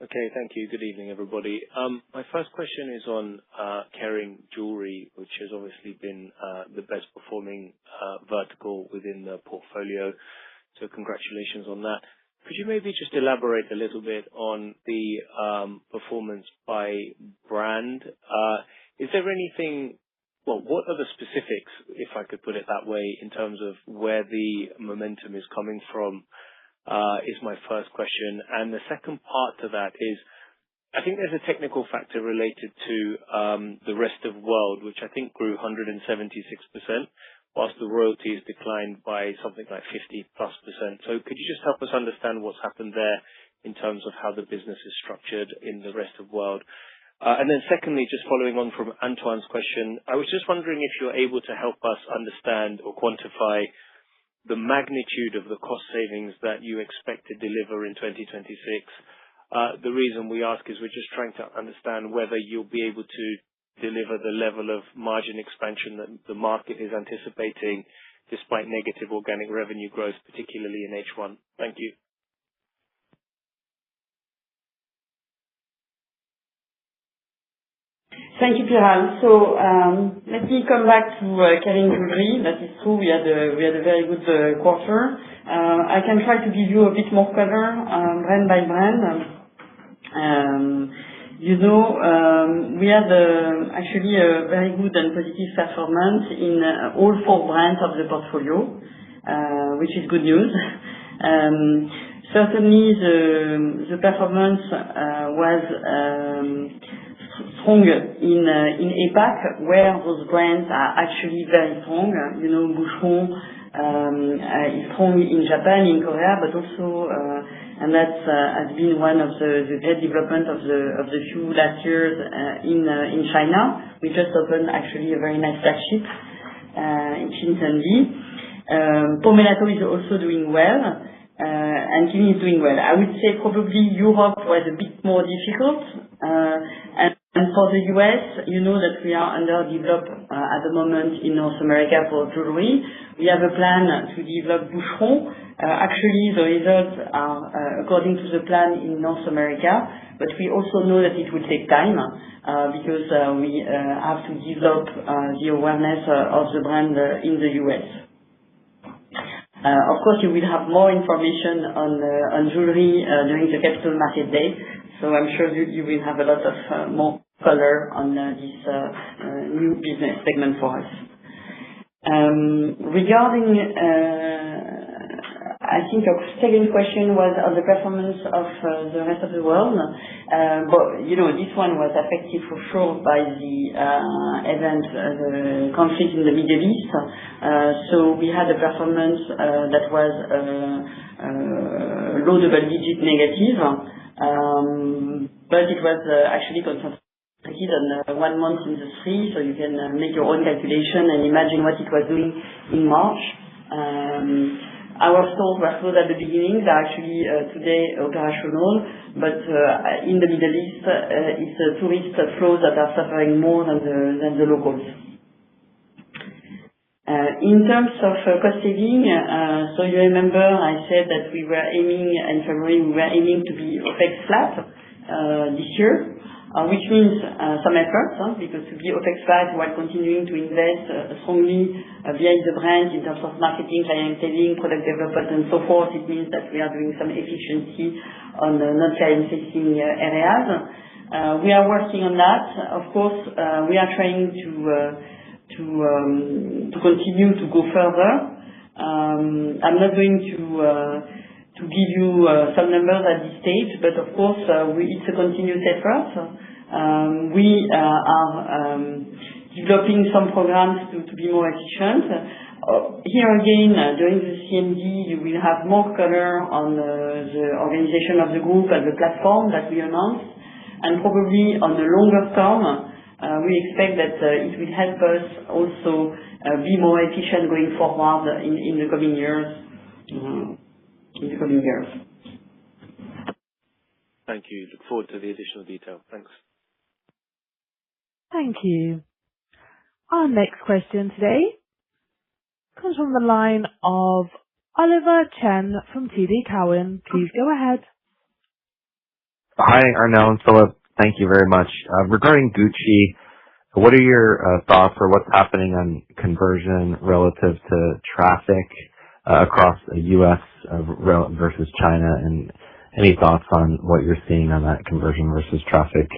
Okay, thank you. Good evening, everybody. My first question is on Kering jewelry, which has obviously been the best performing vertical within the portfolio. So congratulations on that. Could you maybe just elaborate a little bit on the performance by brand? Is there anything, well, what are the specifics, if I could put it that way, in terms of where the momentum is coming from, is my first question. And the second part to that is, I think there's a technical factor related to the rest of world, which I think grew 176%. Whilst the royalties declined by something like 50+%. So could you just help us understand what's happened there in terms of how the business is structured in the rest of world? And then secondly, just following on from Antoine's question, I was just wondering if you're able to help us understand or quantify the magnitude of the cost savings that you expect to deliver in 2026. The reason we ask is we're just trying to understand whether you'll be able to deliver the level of margin expansion that the market is anticipating despite negative organic revenue growth, particularly in H1. Thank you. Thank you, Piral. So let me come back to Kering jewelry. That is true. We had a very good quarter. I can try to give you a bit more color, brand by brand. We had actually a very good and positive performance in all 4 brands of the portfolio, which is good news. Certainly, the performance was strong in APAC, where those brands are actually very strong. Boucheron is strong in Japan, in Korea, but also and that has been one of the great development of the few last years in China. We just opened actually a very nice flagship in Shenzhen. Pomellato is also doing well, and Kering is doing well. I would say probably Europe was a bit more difficult, and for the US, you know that we are underdeveloped at the moment in North America for jewelry. We have a plan to develop Boucheron. Actually, the results are according to the plan in North America, but we also know that it will take time because we have to develop the awareness of the brand in the US. Of course, you will have more information on jewelry during the Capital Market Day, so I'm sure you will have a lot of more color on this new business segment for us. Regarding I think your second question was on the performance of the rest of the world. But, this one was affected for sure by the event, the conflict in the Middle East. So we had a performance that was low double-digit negative. But it was actually concentrated on 1 month in the 3, so you can make your own calculation and imagine what it was doing in March. Our stores were closed at the beginning. They're actually today operational, but in the Middle East, it's tourist flows that are suffering more than the locals. In terms of cost saving, so you remember I said that we were aiming in February, to be OpEx flat this year, which means some efforts, because to be OpEx flat while continuing to invest strongly behind the brand in terms of marketing, clienteling, product development, and so forth, it means that we are doing some efficiency on the non-client-facing areas. We are working on that. Of course, we are trying to continue to go further. I'm not going to give you some numbers at this stage, but of course, it's a continuous effort. We are developing some programs to be more efficient. Here again, during the CMD, you will have more color on the organization of the group and the platform that we announced. And probably on the longer term, we expect that it will help us also be more efficient going forward in the coming years. Thank you. Look forward to the additional detail. Thanks. Thank you. Our next question today comes from the line of Oliver Chen from TD Cowen. Please go ahead. Hi, Arnel and Philip. Thank you very much. Regarding Gucci, what are your thoughts or what's happening on conversion relative to traffic across the U.S. versus China, and any thoughts on what you're seeing on that conversion versus traffic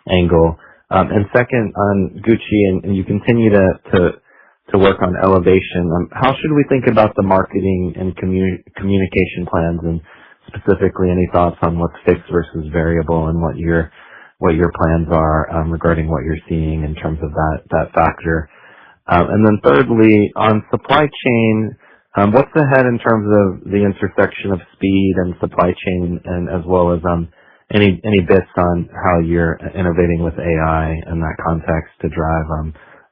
angle? And second, on Gucci, and you continue to work on elevation, how should we think about the marketing and communication plans, and specifically any thoughts on what's fixed versus variable, and what your plans are regarding what you're seeing in terms of that factor? And then thirdly, on supply chain, what's ahead in terms of the intersection of speed and supply chain, and as well as any bits on how you're innovating with AI in that context to drive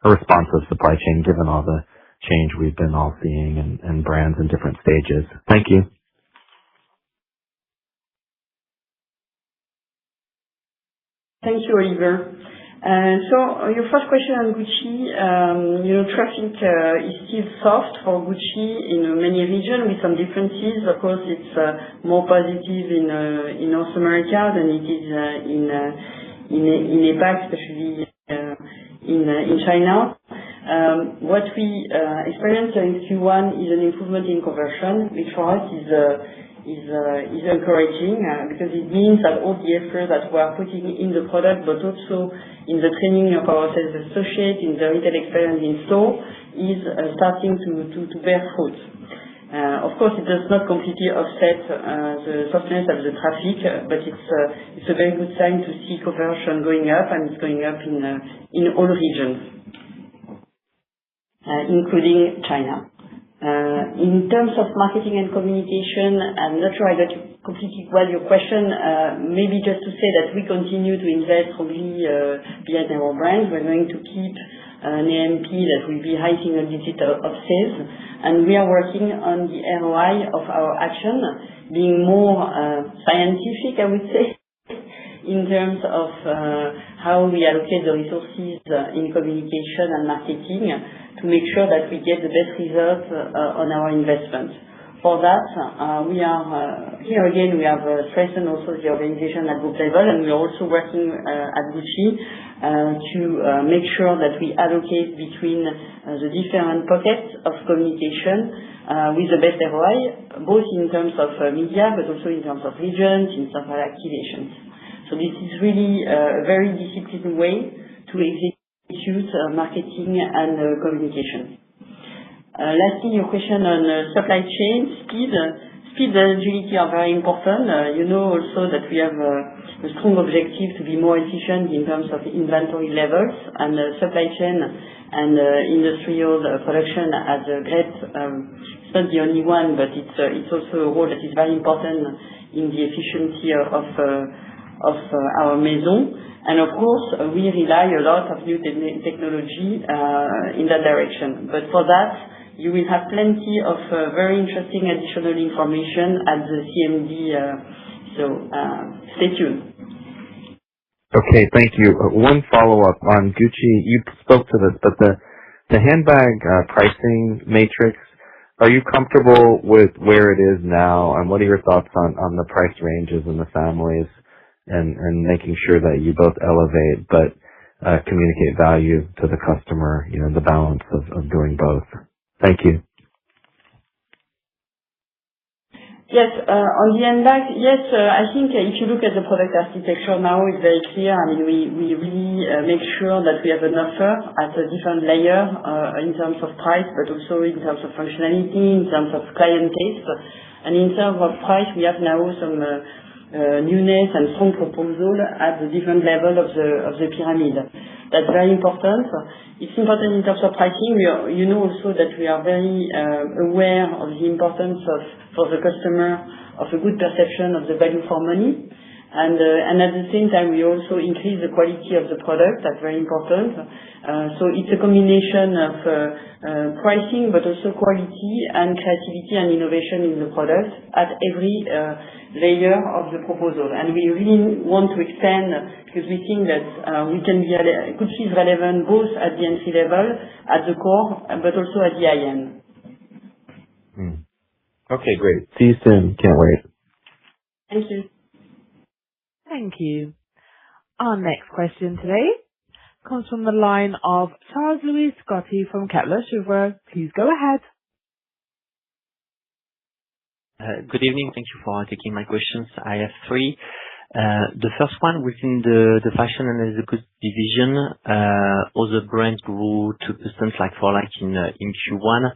a responsive supply chain, given all the change we've been all seeing and brands in different stages? Thank you. Thank you, Oliver. So your first question on Gucci, traffic is still soft for Gucci in many regions with some differences. Of course, it's more positive in North America than it is in APAC, especially in China. What we experienced in Q1 is an improvement in conversion, which for us is encouraging, because it means that all the effort that we are putting in the product, but also in the training of our sales associates, in the retail experience in store, is starting to bear fruit. Of course, it does not completely offset the softness of the traffic, but it's a very good sign to see conversion going up, and it's going up in all regions, including China. In terms of marketing and communication, I'm not sure I got completely well your question. Maybe just to say that we continue to invest strongly behind our brands. We're going to keep an AMP that will be high single digit of sales, and we are working on the ROI of our action, being more scientific, I would say, in terms of how we allocate the resources in communication and marketing to make sure that we get the best results on our investment. For that, we are here again. We have strengthened also the organization at group level, and we are also working at Gucci to make sure that we allocate between the different pockets of communication with the best ROI, both in terms of media, but also in terms of regions, in terms of activations. So this is really a very disciplined way to execute marketing and communication. Lastly, your question on supply chain speed and agility are very important. You know also that we have a strong objective to be more efficient in terms of inventory levels, and supply chain and industrial production as a great, it's not the only one, but it's also a role that is very important in the efficiency of our maison. And of course, we rely a lot of new technology in that direction. But for that, you will have plenty of very interesting additional information at the CMD, so stay tuned. Okay, thank you. One follow-up on Gucci. You spoke to this, but The handbag pricing matrix, are you comfortable with where it is now, and what are your thoughts on the price ranges and the families, and making sure that you both elevate but communicate value to the customer, the balance of doing both? Thank you. Yes, on the handbag, yes, I think if you look at the product architecture now, it's very clear. I mean, we really make sure that we have an offer at a different layer in terms of price, but also in terms of functionality, in terms of client taste. And in terms of price, we have now some newness and strong proposal at the different level of the pyramid. That's very important. It's important in terms of pricing. You know also that we are very aware of the importance for the customer of a good perception of the value for money. And at the same time, we also increase the quality of the product. That's very important. So it's a combination of pricing, but also quality and creativity and innovation in the product at every layer of the proposal. And we really want to expand because we think that we can be Gucci is relevant both at the entry level, at the core, but also at the high end. Okay, great. See you soon. Can't wait. Thank you. Thank you. Our next question today comes from the line of Charles-Louis Scotti from Kepler Cheuvreux. Please go ahead. Good evening. Thank you for taking my questions. I have three. The first one, within the fashion and leather goods division, other brands grew 2% like-for-like in Q1.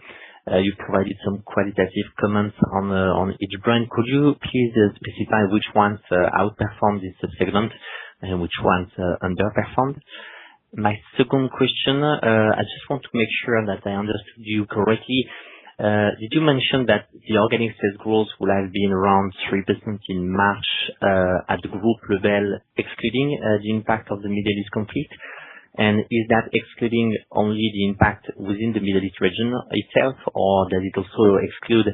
You provided some qualitative comments on each brand. Could you please specify which ones outperformed this segment and which ones underperformed? My second question, I just want to make sure that I understood you correctly. Did you mention that the organic sales growth will have been around 3% in March at the group level, excluding the impact of the Middle East conflict? And is that excluding only the impact within the Middle East region itself, or does it also exclude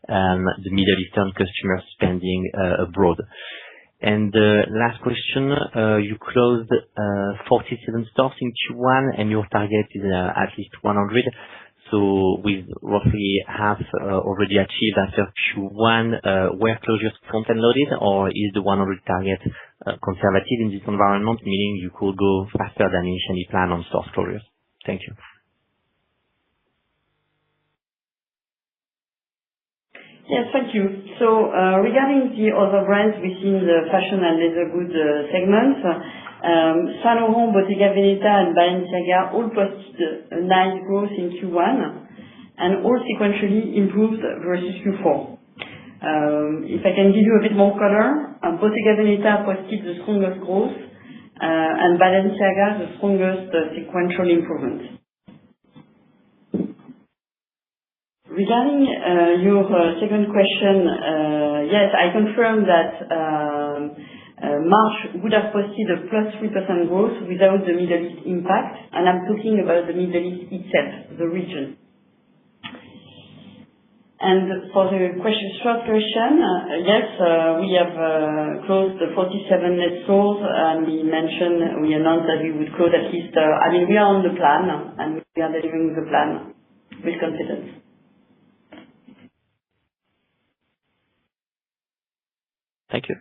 the Middle Eastern customer spending abroad? And last question, you closed 47 stores in Q1, and your target is at least 100. So with roughly half already achieved after Q1, were closures front-end loaded, or is the 100 target conservative in this environment, meaning you could go faster than initially planned on store closures? Thank you. Yes, thank you. So regarding the other brands within the fashion and leather goods segment, Saint Laurent, Bottega Veneta, and Balenciaga all posted a nice growth in Q1 and all sequentially improved versus Q4. If I can give you a bit more color, Bottega Veneta posted the strongest growth and Balenciaga the strongest sequential improvement. Regarding your second question, yes, I confirm that March would have posted a +3% growth without the Middle East impact, and I'm talking about the Middle East itself, the region. And for the short question, yes, we have closed the 47 net stores, and we announced that we would close at least, we are on the plan, and we are delivering the plan with confidence. Thank you.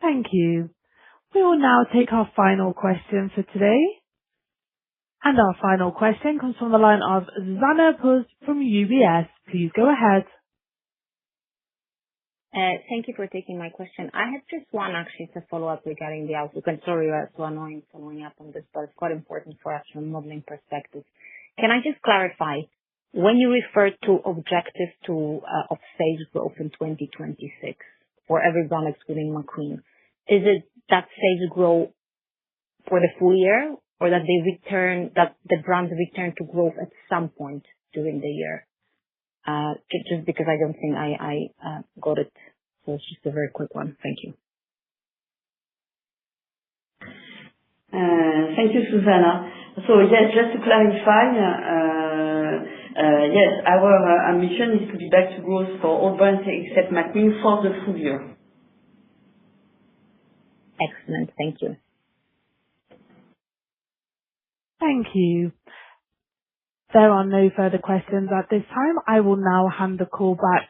Thank you. We will now take our final question for today. And our final question comes from the line of Zuzanna Pusz from UBS. Please go ahead. Thank you for taking my question. I have just one actually to follow up regarding the outlook. And sorry, it's so annoying following up on this, but it's quite important for us from a modeling perspective. Can I just clarify, when you refer to objective of sales growth in 2026 for every brand excluding McQueen, is it that sales grow for the full year, or that the brands return to growth at some point during the year? Just because I don't think I got it. So it's just a very quick one. Thank you. Thank you, Susanna. So yes, just to clarify, yes, our ambition is to be back to growth for all brands except McQueen for the full year. Excellent. Thank you. Thank you. There are no further questions at this time. I will now hand the call back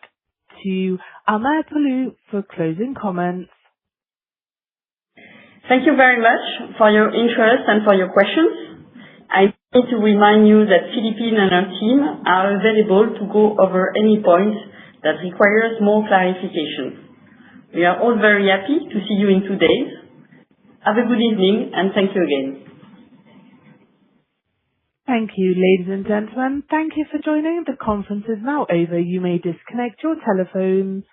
to Amère Pelloux for closing comments. Thank you very much for your interest and for your questions. I need to remind you that Philippine and her team are available to go over any points that requires more clarification. We are all very happy to see you in 2 days. Have a good evening, and thank you again. Thank you, ladies and gentlemen. Thank you for joining. The conference is now over. You may disconnect your telephones.